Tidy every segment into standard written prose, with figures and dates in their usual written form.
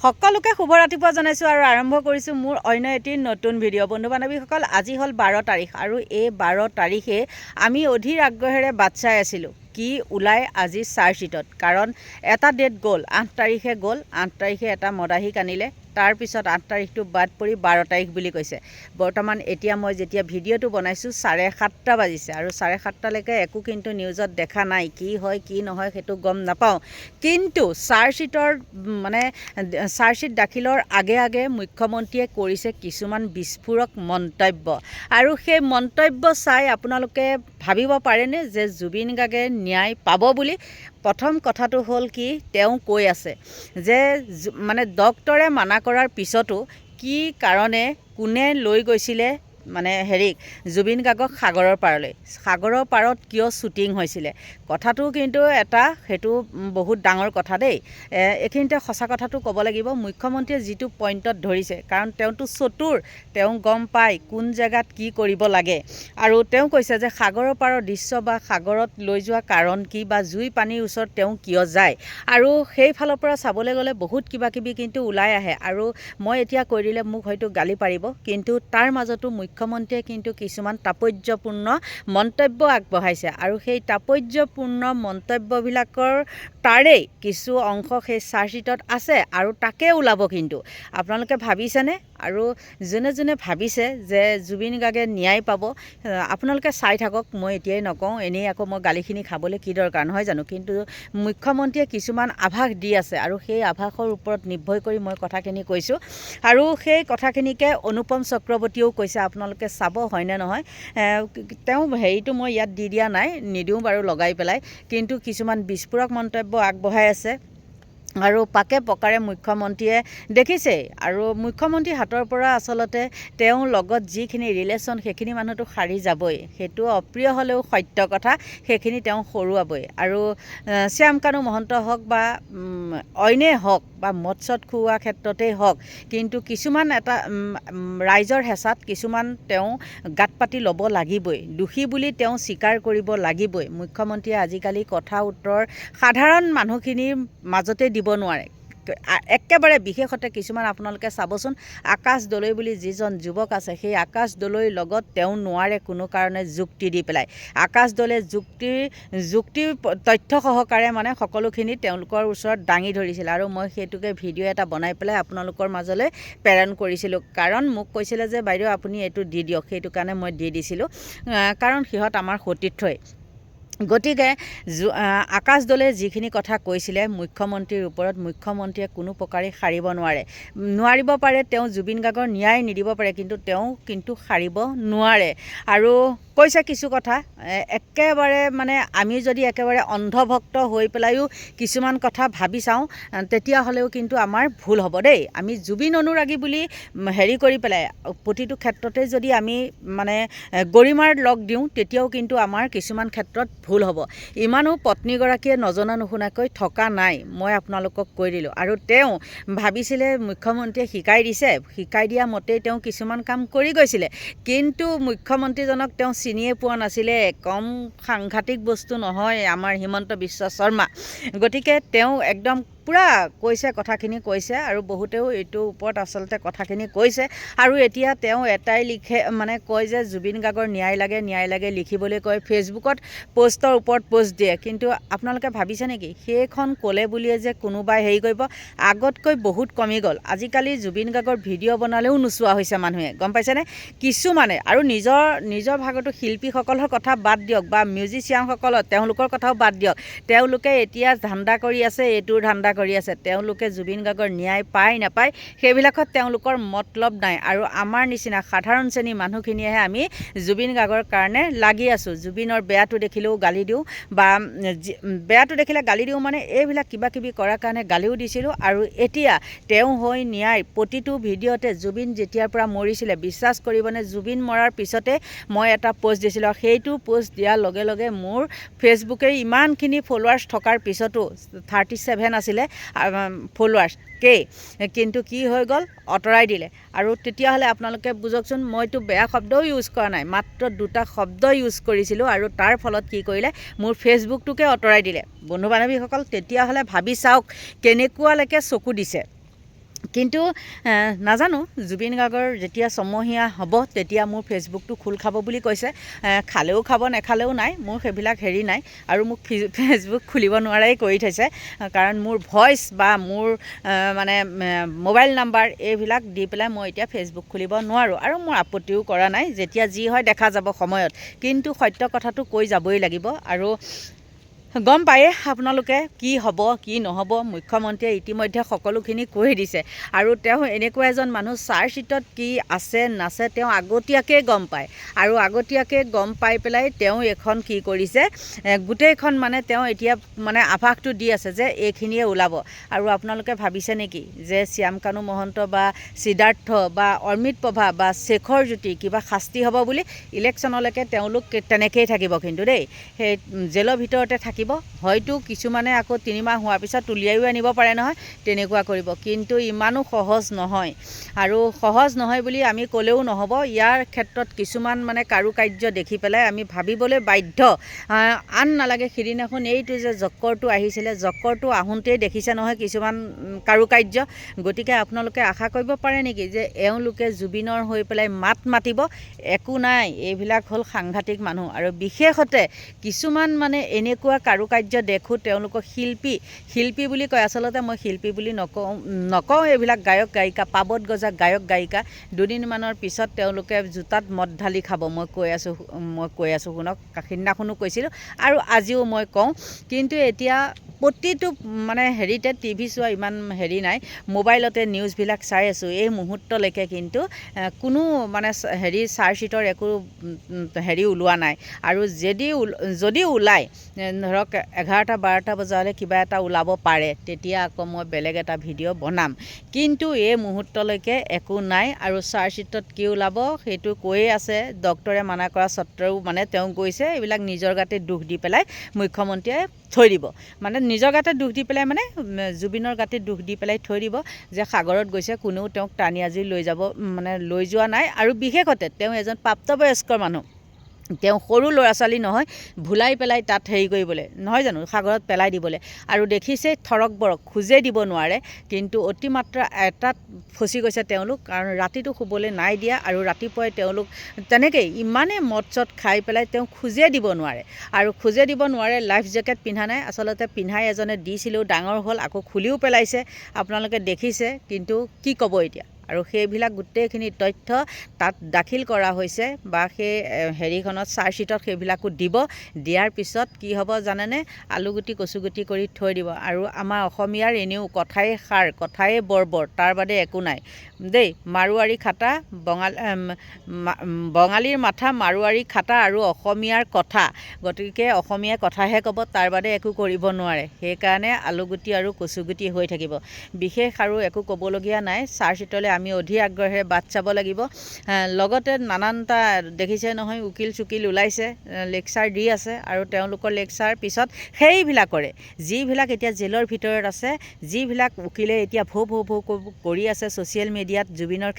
সকলোকে শুভ ৰাতিপুৱা জনাইছোঁ আৰু আৰম্ভ কৰিছোঁ মোৰ অন্য এটি নতুন ভিডিঅ'। বন্ধু বান্ধৱীসকল, আজি হ'ল 12 তাৰিখ আৰু এই 12 তাৰিখে আমি অধীৰ আগ্ৰহেৰে বাট চাই আছিলোঁ কি ওলায় আজি চাৰ্জশ্বিটত। কাৰণ এটা ডেট গ'ল, 8 তাৰিখে গ'ল। 8 তাৰিখে এটা মদাহীক আনিলে, তাৰপিছত 8 তাৰিখটো বাদ পৰি 12 তাৰিখ বুলি কৈছে। বৰ্তমান এতিয়া মই যেতিয়া ভিডিঅ'টো বনাইছোঁ 7:30 বাজিছে আৰু 7:30লৈকে একো কিন্তু নিউজত দেখা নাই। কি হয় কি নহয় সেইটো গম নাপাওঁ, কিন্তু চাৰ্জশ্বিট দাখিলৰ আগে আগে মুখ্যমন্ত্ৰীয়ে কৰিছে কিছুমান বিস্ফোৰক মন্তব্য। আৰু সেই মন্তব্য চাই আপোনালোকে ভাবিব পাৰেনে যে জুবিন গাৰ্গে ন্যায় পাব বুলি? প্ৰথম কথাটো হ'ল কি, তেওঁ কৈ আছে যে ডক্টৰে মানা কৰাৰ পিছতো কি কাৰণে কোনে লৈ গৈছিলে জুবিন গাৰ্গক সাগৰৰ পাৰলৈ, সাগৰৰ পাৰত কিয় শ্বুটিং হৈছিলে। কথাটো কিন্তু সেইটো বহুত ডাঙৰ কথা দেই। এইখিনিতে সঁচা কথাটো ক'ব লাগিব, মুখ্যমন্ত্ৰীয়ে যিটো পইণ্টত ধৰিছে, কাৰণ তেওঁতো চতুৰ, তেওঁ গম পায় কোন জেগাত কি কৰিব লাগে। আৰু তেওঁ কৈছে যে সাগৰৰ পাৰৰ দৃশ্য বা সাগৰত লৈ যোৱা কাৰণ কি, বা জুই পানীৰ ওচৰত তেওঁ কিয় যায়। আৰু সেইফালৰ পৰা চাবলৈ গ'লে বহুত কিবা কিবি কিন্তু ওলাই আহে। আৰু মই এতিয়া কৈ দিলে মোক হয়তো গালি পাৰিব, কিন্তু তাৰ মাজতো মুখ্যমন্ত্ৰীয়ে কিন্তু কিছুমান তাৎপৰ্যপূৰ্ণ মন্তব্য আগবঢ়াইছে। আৰু সেই তাৎপৰ্যপূৰ্ণ মন্তব্যবিলাকৰ তাৰেই কিছু অংশ সেই চাৰ্জশ্বিটত আছে আৰু তাকে ওলাব। কিন্তু আপোনালোকে ভাবিছেনে? আৰু যোনে যোনে ভাবিছে যে জুবিন গাৰ্গে ন্যায় পাব, আপোনালোকে চাই থাকক, মই এতিয়াই নকওঁ, এনেই আকৌ মই গালিখিনি খাবলৈ কি দৰকাৰ, নহয় জানো? কিন্তু মুখ্যমন্ত্ৰীয়ে কিছুমান আভাস দি আছে আৰু সেই আভাসৰ ওপৰত নিৰ্ভৰ কৰি মই কথাখিনি কৈছোঁ। আৰু সেই কথাখিনিকে অনুপম চক্ৰৱৰ্তীয়েও কৈছে, আপোনালোকে চাব হয়নে নহয়। তেওঁ হেৰিটো মই ইয়াত দি দিয়া নাই, নিদিওঁ বাৰু লগাই পেলাই, কিন্তু কিছুমান বিস্ফোৰক মন্তব্য আগবঢ়াই আছে। আৰু পাকে পকাৰে মুখ্যমন্ত্ৰীয়ে দেখিছেই, আৰু মুখ্যমন্ত্ৰীৰ হাতৰ পৰা আচলতে তেওঁৰ লগত যিখিনি ৰিলেশ্যন সেইখিনি মানুহটো সাৰি যাবই। সেইটো অপ্ৰিয় হ'লেও সত্য কথা, সেইখিনি তেওঁ সৰুৱাবই। আৰু শ্যামকানু মহন্ত হওক বা অইনেই হওক বা মৎস্যত খুওৱা ক্ষেত্ৰতেই হওক, কিন্তু কিছুমান ৰাইজৰ হেঁচাত কিছুমান তেওঁ গাত পাতি ল'ব লাগিবই, দোষী বুলি তেওঁ স্বীকাৰ কৰিব লাগিবই। মুখ্যমন্ত্ৰীয়ে আজিকালি কথা উত্তৰ সাধাৰণ মানুহখিনিৰ মাজতে দিব নোৱাৰে। একেবাৰে বিশেষতে কিছুমান আপোনালোকে চাবচোন, আকাশ দলৈ বুলি যিজন যুৱক আছে, সেই আকাশ দলৈৰ লগত তেওঁ নোৱাৰে কোনো কাৰণে যুক্তি দি পেলাই। আকাশ দলে যুক্তিৰ তথ্য সহকাৰে সকলোখিনি তেওঁলোকৰ ওচৰত দাঙি ধৰিছিল। আৰু মই সেইটোকে ভিডিঅ' এটা বনাই পেলাই আপোনালোকৰ মাজলৈ প্ৰেৰণ কৰিছিলোঁ। কাৰণ মোক কৈছিলে যে বাইদেউ আপুনি এইটো দি দিয়ক, সেইটো কাৰণে মই দি দিছিলোঁ, কাৰণ সিহঁত আমাৰ সতীৰ্থই। গতিকে আকাশ দলে যিখিনি কথা কৈছিলে মুখ্যমন্ত্ৰীৰ ওপৰত, মুখ্যমন্ত্ৰীয়ে কোনো প্ৰকাৰে সাৰিব নোৱাৰিব পাৰে। তেওঁ জুবিন গাৰ্গৰ ন্যায় নিদিব পাৰে, কিন্তু তেওঁ সাৰিব নোৱাৰে। আৰু কৈছে কিছু কথা একেবাৰে আমি যদি একেবাৰে অন্ধভক্ত হৈ পেলাইও কিছুমান কথা ভাবি চাওঁ, তেতিয়াহ'লেও কিন্তু আমাৰ ভুল হ'ব দেই। আমি জুবিন অনুৰাগী বুলি হেৰি কৰি পেলাই প্ৰতিটো ক্ষেত্ৰতে যদি আমি গৰিমাৰ লগ দিওঁ, তেতিয়াও কিন্তু আমাৰ কিছুমান ক্ষেত্ৰত ভুল হ'ব। ইমানো পত্নীগৰাকীয়ে নজনা নুশুনাকৈ থকা নাই, মই আপোনালোকক কৈ দিলোঁ। আৰু তেওঁ ভাবিছিলে মুখ্যমন্ত্ৰীয়ে শিকাই দিয়া মতেই তেওঁ কিছুমান কাম কৰি গৈছিলে, কিন্তু মুখ্যমন্ত্ৰীজনক তেওঁ চিনিয়ে পোৱা নাছিলে। কম সাংঘাতিক বস্তু নহয় আমাৰ হিমন্ত বিশ্ব শৰ্মা। গতিকে তেওঁ একদম পূৰা কৈছে, কথাখিনি কৈছে, আৰু বহুতেও এইটোৰ ওপৰত আচলতে কথাখিনি কৈছে। আৰু এতিয়া তেওঁ এটাই কয় যে জুবিন গাৰ্গৰ ন্যায় লাগে লিখিবলৈ কয়, ফেচবুকত প'ষ্টৰ ওপৰত প'ষ্ট দিয়ে। কিন্তু আপোনালোকে ভাবিছে নেকি, সেইখন ক'লে বুলিয়ে যে কোনোবাই হেৰি কৰিব? আগতকৈ বহুত কমি গ'ল। আজিকালি জুবিন গাৰ্গৰ ভিডিঅ' বনালেও নোচোৱা হৈছে মানুহে, গম পাইছেনে? কিছুমানে আৰু নিজৰ ভাগতো শিল্পীসকলৰ কথা বাদ দিয়ক, বা মিউজিচিয়ানসকলৰ তেওঁলোকৰ কথাও বাদ দিয়ক, তেওঁলোকে এতিয়া ধান্দা কৰি আছে, এইটোৰ ধান্দা কৰি আছে। তেওঁলোকে জুবিন গাৰ্গৰ ন্যায় পায় নাপায় সেইবিলাকত তেওঁলোকৰ মতলব নাই। আৰু আমাৰ নিচিনা সাধাৰণ শ্ৰেণীৰ মানুহখিনিয়েহে আমি জুবিন গাৰ্গৰ কাৰণে লাগি আছোঁ। জুবিনৰ বেয়াটো দেখিলেও গালি দিওঁ, বা বেয়াটো দেখিলে গালি দিওঁ, এইবিলাক কিবা কিবি কৰাৰ কাৰণে গালিও দিছিলোঁ। আৰু এতিয়া তেওঁ হৈ ন্যায়, প্ৰতিটো ভিডিঅ'তে জুবিন যেতিয়াৰ পৰা মৰিছিলে, বিশ্বাস কৰিবনে, জুবিন মৰাৰ পিছতে মই এটা প'ষ্ট দিছিলোঁ, আৰু সেইটো প'ষ্ট দিয়াৰ লগে লগে মোৰ ফেচবুকে ইমানখিনি ফলোৱাৰ্ছ থকাৰ পিছতো 37 আছিলে ফলোৱাৰ্ছ কিন্তু কি হৈ গ'ল, আঁতৰাই দিলে। আৰু তেতিয়াহ'লে আপোনালোকে বুজকচোন, মইতো বেয়া শব্দও ইউজ কৰা নাই, মাত্ৰ 2টা শব্দ ইউজ কৰিছিলোঁ, আৰু তাৰ ফলত কি কৰিলে, মোৰ ফেচবুকটোকে আঁতৰাই দিলে। বন্ধু বান্ধৱীসকল, তেতিয়াহ'লে ভাবি চাওক কেনেকুৱালৈকে চকু দিছে। কিন্তু নাজানো জুবিন গাৰ্গৰ যেতিয়া ছমহীয়া হ'ব তেতিয়া মোৰ ফেচবুকটো খোল খাব বুলি কৈছে। খালেও খাব নেখালেও নাই, মোৰ সেইবিলাক হেৰি নাই। আৰু মোক ফেচবুক খুলিব নোৱাৰাই কৰি থৈছে, কাৰণ মোৰ ভইচ বা মোৰ মানে মোবাইল নাম্বাৰ এইবিলাক দি পেলাই মই এতিয়া ফেচবুক খুলিব নোৱাৰোঁ। আৰু মোৰ আপত্তিও কৰা নাই, যেতিয়া যি হয় দেখা যাব সময়ত। কিন্তু সত্য কথাটো কৈ যাবই লাগিব। আৰু গম পায়ে আপোনালোকে কি হ'ব কি নহ'ব, মুখ্যমন্ত্ৰীয়ে ইতিমধ্যে সকলোখিনি কৈ দিছে। আৰু তেওঁ এনেকুৱা এজন মানুহ, চাৰ্জশ্বিটত কি আছে নাছে তেওঁ আগতীয়াকৈ গম পায়। আৰু আগতীয়াকৈ গম পাই পেলাই তেওঁ এখন কি কৰিছে, গোটেইখন মানে তেওঁ এতিয়া মানে আভাসটো দি আছে যে এইখিনিয়ে ওলাব। আৰু আপোনালোকে ভাবিছে নেকি যে শ্যামকানু মহন্ত বা সিদ্ধাৰ্থ বা অমিত প্ৰভা বা শেখৰ জ্যোতি কিবা শাস্তি হ'ব বুলি? ইলেকশ্যনলৈকে তেওঁলোক তেনেকৈয়ে থাকিব কিন্তু দেই, সেই জেলৰ ভিতৰতে থাকিব। হয়তো কিছুমানে আকৌ 3 মাহ হোৱাৰ পিছত উলিয়াইও আনিব পাৰে নহয়, তেনেকুৱা কৰিব। কিন্তু ইমানো সহজ নহয়। আৰু সহজ নহয় বুলি আমি ক'লেও নহ'ব। ইয়াৰ ক্ষেত্ৰত কিছুমান মানে কাৰুকাৰ্য দেখি পেলাই আমি ভাবিবলৈ বাধ্য। আন নালাগে, সিদিনাখন এইটো যে জক্কৰটো আহিছিলে, জক্কৰটো আহোঁতেই দেখিছে নহয় কিছুমান কাৰুকাৰ্য। গতিকে আপোনালোকে আশা কৰিব পাৰে নেকি যে এওঁলোকে জুবিনৰ হৈ পেলাই মাত মাতিব? একো নাই, এইবিলাক হ'ল সাংঘাতিক মানুহ। আৰু বিশেষতে কিছুমান মানে এনেকুৱা কাৰুকাৰ্য দেখোঁ, তেওঁলোকক শিল্পী বুলি কয়। আচলতে মই শিল্পী বুলি নকওঁ এইবিলাক গায়ক গায়িকা, পাবত গজা গায়ক গায়িকা। দুদিনমানৰ পিছত তেওঁলোকে জোতাত মদ ঢালি খাব। মই কৈ আছোঁ শুনক, সিদিনাখনো কৈছিলোঁ আৰু আজিও মই কওঁ। কিন্তু এতিয়া প্ৰতিটো মানে হেৰিতে টিভি চোৱা ইমান হেৰি নাই, মোবাইলতে নিউজবিলাক চাই আছোঁ এই মুহূৰ্তলৈকে। কিন্তু কোনো মানে হেৰি চাৰ্জশ্বিটৰ একো হেৰি ওলোৱা নাই। আৰু যদি ওলায়, ধৰক 11-12 বজালৈ কিবা এটা ওলাব পাৰে, তেতিয়া আকৌ মই বেলেগ এটা ভিডিঅ' বনাম। কিন্তু এই মুহূৰ্তলৈকে একো নাই। আৰু চাৰ্জশ্বিটত কি ওলাব সেইটো কৈয়ে আছে। ডক্টৰে মানা কৰা স্বত্তেও মানে তেওঁ গৈছে, এইবিলাক নিজৰ গাতে দুখ দি পেলাই মুখ্যমন্ত্ৰীয়ে থৈ দিব। মানে নিজৰ গাতে দুখ দি পেলাই মানে জুবিনৰ গাতে দুখ দি পেলাই থৈ দিব যে সাগৰত গৈছে, কোনেও তেওঁক টানি আজি লৈ যোৱা নাই। আৰু বিশেষতে তেওঁ এজন প্ৰাপ্তবয়স্ক মানুহ, তেওঁ সৰু ল'ৰা ছোৱালী নহয় ভুলাই পেলাই তাত হেৰি কৰিবলৈ নহয় জানো, সাগৰত পেলাই দিবলৈ। আৰু দেখিছেই থৰক বৰক খোজেই দিব নোৱাৰে। কিন্তু অতিমাত্ৰা এটাত ফচি গৈছে তেওঁলোক, কাৰণ ৰাতিটো শুবলৈ নাই দিয়া। আৰু ৰাতিপুৱাই তেওঁলোক তেনেকেই ইমানেই মদ চদ খাই পেলাই তেওঁ খোজেই দিব নোৱাৰে। আৰু খোজে দিব নোৱাৰে, লাইফ জেকেট পিন্ধা নাই। আচলতে পিন্ধাই এজনে দিছিলেও, ডাঙৰ হ'ল, আকৌ খুলিও পেলাইছে, আপোনালোকে দেখিছে। কিন্তু কি ক'ব এতিয়া? আৰু সেইবিলাক গোটেইখিনি তথ্য তাত দাখিল কৰা হৈছে, বা সেই হেৰিখনত চাৰ্জশ্বিটত সেইবিলাকো দিব। দিয়াৰ পিছত কি হ'ব জানেনে? আলুগুটি কচুগুটি কৰি থৈ দিব। আৰু আমাৰ অসমীয়াৰ এনেও কথাই সাৰ, কথাই বৰ্বৰ, তাৰ বাদে একো নাই দেই। মাৰোৱাৰী খাটা, বঙালীৰ মাথা, মাৰোৱাৰী খাটা আৰু অসমীয়াৰ কথা। গতিকে অসমীয়াই কথাহে ক'ব, তাৰ বাদে একো কৰিব নোৱাৰে। সেইকাৰণে আলুগুটি আৰু কচুগুটি হৈ থাকিব। বিশেষ আৰু একো ক'বলগীয়া নাই। চাৰ্জশ্বিটলৈ আমি অধীৰ আগ্ৰহেৰে বাট চাব লাগিব। লগতে নানানটা দেখিছে নহয়, উকিল চুকিল ওলাইছে, লেকচাৰ দি আছে। আৰু তেওঁলোকৰ লেকচাৰ পিছত সেইবিলাকৰে যিবিলাক এতিয়া জেলৰ ভিতৰত আছে, যিবিলাক উকিলে এতিয়া ভৌ কৰি আছে ছ'চিয়েল মিডিয়াত জুবিনৰ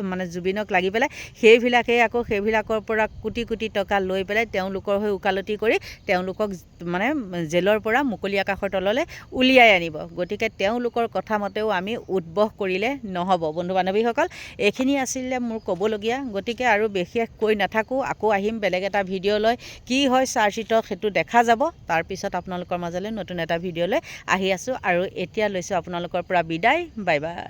মানে জুবিনক লাগি পেলাই, সেইবিলাকেই আকৌ সেইবিলাকৰ পৰা কোটি কোটি টকা লৈ পেলাই তেওঁলোকৰ হৈ ওকালতি কৰি তেওঁলোকক মানে জেলৰ পৰা মুকলি আকাশৰ তললৈ উলিয়াই আনিব। গতিকে তেওঁলোকৰ কথা মতেও আমি উদ্বহ কৰিলে নহ'ব। বন্ধু বান্ধৱীসকল, এইখিনি আছিলে মোৰ ক'বলগীয়া। গতিকে আৰু বিশেষ কৈ নাথাকোঁ, আকৌ আহিম বেলেগ এটা ভিডিঅ' লৈ। কি হয় চাৰ্জশ্বিটত সেইটো দেখা যাব। তাৰপিছত আপোনালোকৰ মাজলৈ নতুন এটা ভিডিঅ' লৈ আহি আছোঁ। আৰু এতিয়া লৈছোঁ আপোনালোকৰ পৰা বিদায়। Bye bye.